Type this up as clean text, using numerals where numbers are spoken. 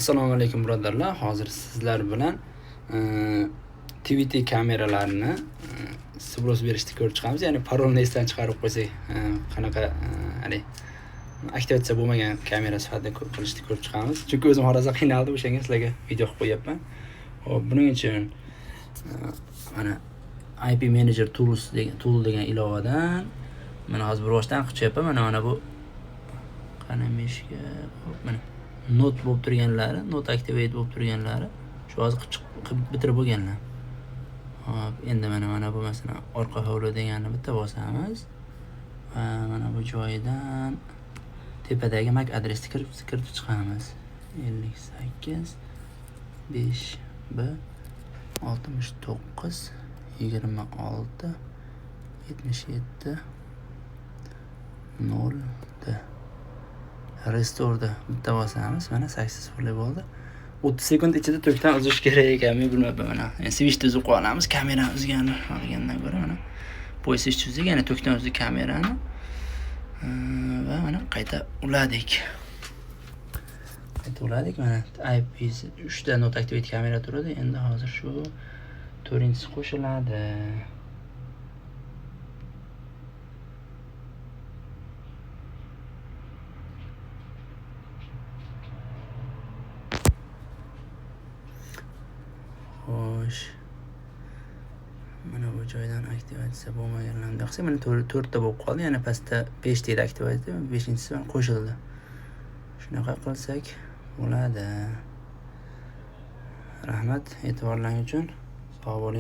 Assalomu alaykum birodarlar. Hozir sizlar bilan TVT kameralarini sibros berishni ko'rib chiqamiz. Ya'ni parolni esdan chiqarib qo'ysak, qanaqa aktivatsiya bo'lmagan kamera sifatida qilishni ko'rib chiqamiz. Chunki o'zim hozir qiynaldim, o'shanga sizlarga video qilib qo'yapman. Hop, buning uchun mana IP Manager Tools degan ilovadan mana hozir bir boshdan qilyapman. Mana bu qanamishga mana not bo'lib turganlari, not activate bo'lib turganlari shu hozir qilib bitirib bo'lganlar. Hop, endi mana bu masalan orqa hovli deganni bitta bosamiz va mana bu joyidan tepadagi MAC adresni kiritib chiqamiz. 58 5 B 69 26 77 0 D. Restore'da bitta bosamiz. Mana successfully bo'ldi. 30 sekund ichida tokdan uzish kerak ekanmi bilmayman mana. Endi switchni uzib qo'yamiz. Kamera uzganni olgandan ko'ra mana bu switch uzdik, ya'ni tokdan uzdik kamerani. Va mana qayta uladik. Mana IP 3 ta not activate kamera turadi. Endi hozir shu 4-inchisi qo'shiladi. Xo'sh. Mana bu joydan aktivatsiya bo'lmaganlarni qilsak, mana 4 ta bo'lib qoldi. Yana pastda 5 ta aktivatsiya, 5-inchisi qo'shildi. Shunaqa qilsak bo'ladi. Rahmat e'tiborlaringiz uchun. Sog' bo'ling.